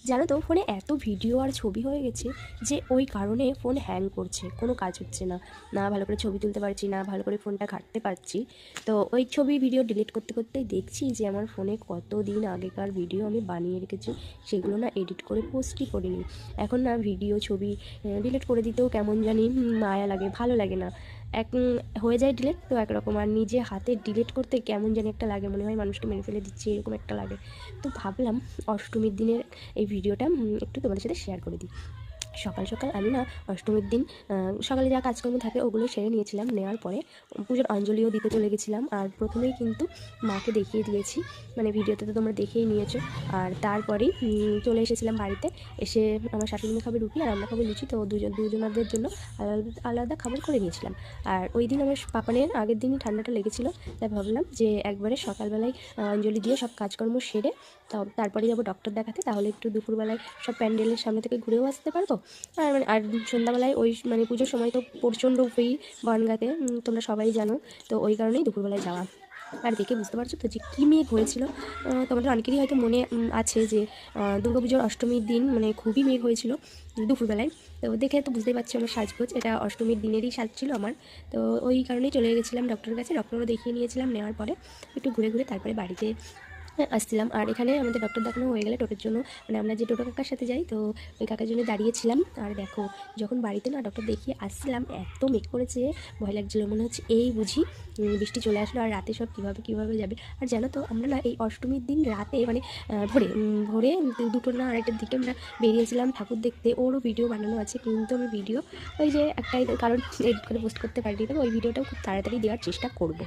জানো তো ফোনে এত ভিডিও আর ছবি হয়ে গেছে যে ওই কারণে ফোন হ্যাং করছে, কোনো কাজ হচ্ছে না, না ভালো করে ছবি তুলতে পারছি, না ভালো করে ফোনটা ঘাঁটতে পারছি। তো ওই ছবি ভিডিও ডিলিট করতে করতেই দেখছি যে আমার ফোনে কতদিন আগেকার ভিডিও আমি বানিয়ে রেখেছি, সেগুলো না এডিট করে পোস্টই করিনি। এখন না ভিডিও ছবি ডিলিট করে দিতেও কেমন জানি মায়া লাগে, ভালো লাগে না। এক হয়ে যায় ডিলিট তো একরকম, আর নিজে হাতে ডিলিট করতে কেমন জানি একটা লাগে, মনে হয় মানুষকে মেরে ফেলে দিচ্ছি এরকম একটা লাগে। তো ভাবলাম অষ্টমীর দিনের এই ভিডিওটা একটু তোমাদের সাথে শেয়ার করে দিই। সকাল সকাল আমি না অষ্টমীর দিন সকালে যা কাজকর্ম থাকে ওগুলো সেরে নিয়েছিলাম, নেওয়ার পরে পুজোর অঞ্জলিও দিতে চলে গেছিলাম। আর প্রথমেই কিন্তু মাকে দেখিয়ে দিয়েছি, মানে ভিডিওতে তো তোমরা দেখেই নিয়েছো। আর তারপরেই চলে এসেছিলাম বাড়িতে। এসে আমার শাশুড়ি খাবে রুটি আর আমরা খাবো লুচি, তো দুজনাদের জন্য আলাদা আলাদা খাবার করে নিয়েছিলাম। আর ওই দিন আমার পাপানের আগের দিনই ঠান্ডাটা লেগেছিলো, তাই ভাবলাম যে একবারে সকালবেলায় অঞ্জলি দিয়ে সব কাজকর্ম সেরে তারপরে যাবো ডক্টর দেখাতে, তাহলে একটু দুপুরবেলায় সব প্যান্ডেলের সামনে থেকে ঘুরেও আসতে পারবো। আর সন্ধ্যাবেলায় ওই মানে পুজোর সময় তো প্রচণ্ড উপরেই বনগাঁতে, তোমরা সবাই জানো। তো ওই কারণেই দুপুরবেলায় যাওয়া। আর দেখে বুঝতে পারছো তো যে কী মেঘ হয়েছিল। তোমাদের অনেকেরই হয়তো মনে আছে যে দুর্গাপুজোর অষ্টমীর দিন মানে খুবই মেঘ হয়েছিল দুপুরবেলায়। তো দেখে তো বুঝতেই পারছি আমার সাজগোজ এটা অষ্টমীর দিনেরই সাজ ছিল আমার। তো ওই কারণেই চলে গেছিলাম ডক্টরের কাছে, ডক্টরও দেখিয়ে নিয়েছিলাম, নেওয়ার পরে একটু ঘুরে ঘুরে তারপরে বাড়িতে আসছিলাম। আর এখানে আমাদের ডক্টর দেখানো হয়ে গেলে টোটোর জন্য, মানে আমরা যে টোটো কাকার সাথে যাই, তো ওই কাকার জন্য দাঁড়িয়েছিলাম। আর দেখো যখন বাড়িতে না ডক্টর দেখিয়ে আসছিলাম, এত মেঘ করেছে, ভয় লাগছিলো, মনে হচ্ছে এই বুঝি বৃষ্টি চলে আসলো, আর রাতে সব কীভাবে যাবে। আর জানো তো আমরা না এই অষ্টমীর দিন রাতে মানে ভোরে ভোরে দুটো না আড়াইটার দিকে আমরা বেরিয়েছিলাম ঠাকুর দেখতে। ওরও ভিডিও বানানো আছে, কিন্তু আমি ভিডিও ওই যে একটাই কারণ এডিট করে পোস্ট করতে পারিনি, তবে ওই ভিডিওটাও খুব তাড়াতাড়ি দেওয়ার চেষ্টা করবো।